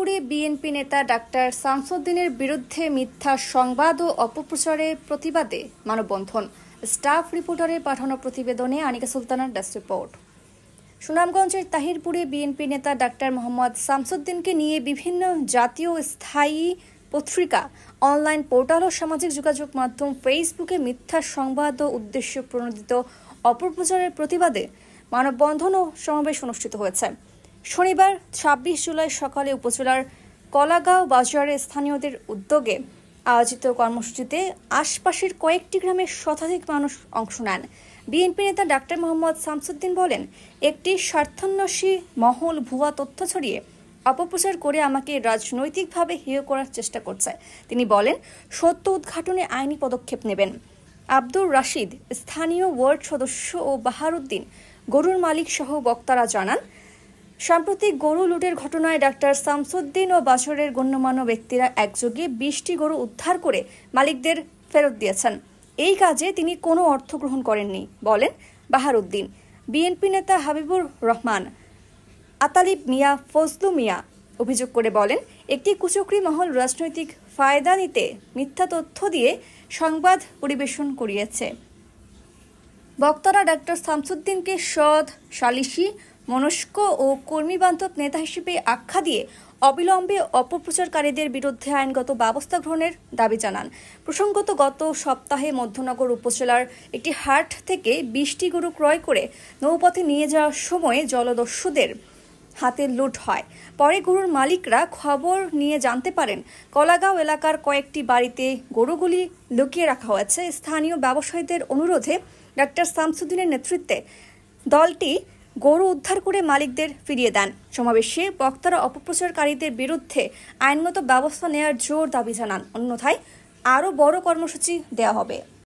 তাহিরপুরে BNP নেতা doctor শামসুদ্দিনের বিরুদ্ধে মিথ্যা সংবাদ ও অপপ্রচারের প্রতিবাদে মানববন্ধন। স্টাফ রিপোর্টারের পাঠানো প্রতিবেদনে আনিকা সুলতানার ডেস্ক রিপোর্ট। সুনামগঞ্জের তাহিরপুরে বিএনপি নেতা ডাক্তার মোহাম্মদ শামসুদ্দিনকে নিয়ে বিভিন্ন জাতীয় স্থায়ী পত্রিকা, অনলাইন পোর্টাল ও সামাজিক যোগাযোগ মাধ্যম ফেসবুকে মিথ্যা সংবাদ ও উদ্দেশ্য প্রণোদিত অপপ্রচারের প্রতিবাদে মানববন্ধন ও সমাবেশ অনুষ্ঠিত হয়েছে। শনিবার ২৬ জুলাই সকালে উপজেলার কলাগাঁও বাজারে স্থানীয়দের উদ্যোগে আয়োজিত কর্মসূচিতে আশপাশের কয়েকটি গ্রামের শতাধিক মানুষ অংশ নেন। বিএনপি নেতা ডাক্তার মোহাম্মদ শামসুদ্দিন বলেন, একটি স্বার্থান্বেষী মহল ভুয়া তথ্য ছড়িয়ে অপপ্রচার করে আমাকে রাজনৈতিকভাবে হেয় করার চেষ্টা করছে। তিনি বলেন, সত্য উদ্ঘাটনে আইনি পদক্ষেপ নেবেন। আব্দুর রাশিদ, স্থানীয় ওয়ার্ড সদস্য ও বাহারুদ্দিন, গরুর মালিক সহ বক্তারা জানান, সাম্প্রতিক গরু লুটের ঘটনায় ডাক্তার শামসুদ্দিন ও বাছরের গণ্যমান্য ব্যক্তিরা একযোগে ২০টি গরু উদ্ধার করে মালিকদের ফেরত দিয়েছেন। এই কাজে তিনি কোনো অর্থ গ্রহণ করেননি বলেন বাহারুদ্দিন। বিএনপি নেতা হাবিবুর রহমান, আতালিব মিয়া, ফজলু মিয়া অভিযোগ করে বলেন, একটি কুচক্রী মহল রাজনৈতিক ফায়দা নিতে মিথ্যা তথ্য দিয়ে সংবাদ পরিবেশন করিয়েছে। বক্তারা ডাক্তার শামসুদ্দিনকে সৎ, সালিসি, মনস্ক ও কর্মীবান্ধব নেতা হিসেবে আখ্যা দিয়ে অবিলম্বে অপপ্রচারকারীদের বিরুদ্ধে আইনগত ব্যবস্থা গ্রহণের দাবি জানান। প্রসঙ্গত, গত সপ্তাহে মধ্যনগর উপজেলার একটি হাট থেকে ২০টি গরু ক্রয় করে নৌপথে নিয়ে যাওয়ার সময় জলদস্যুদের হাতে লুট হয়। পরে গরুর মালিকরা খবর নিয়ে জানতে পারেন কলাগাঁও এলাকার কয়েকটি বাড়িতে গরুগুলি লুকিয়ে রাখা হয়েছে। স্থানীয় ব্যবসায়ীদের অনুরোধে ডাক্তার শামসুদ্দিনের নেতৃত্বে দলটি গরু উদ্ধার করে মালিকদের ফিরিয়ে দেন। সমাবেশে বক্তারা অপপ্রচারকারীদের বিরুদ্ধে আইনগত ব্যবস্থা নেওয়ার জোর দাবি জানান। অন্যথায় আরও বড় কর্মসূচি দেওয়া হবে।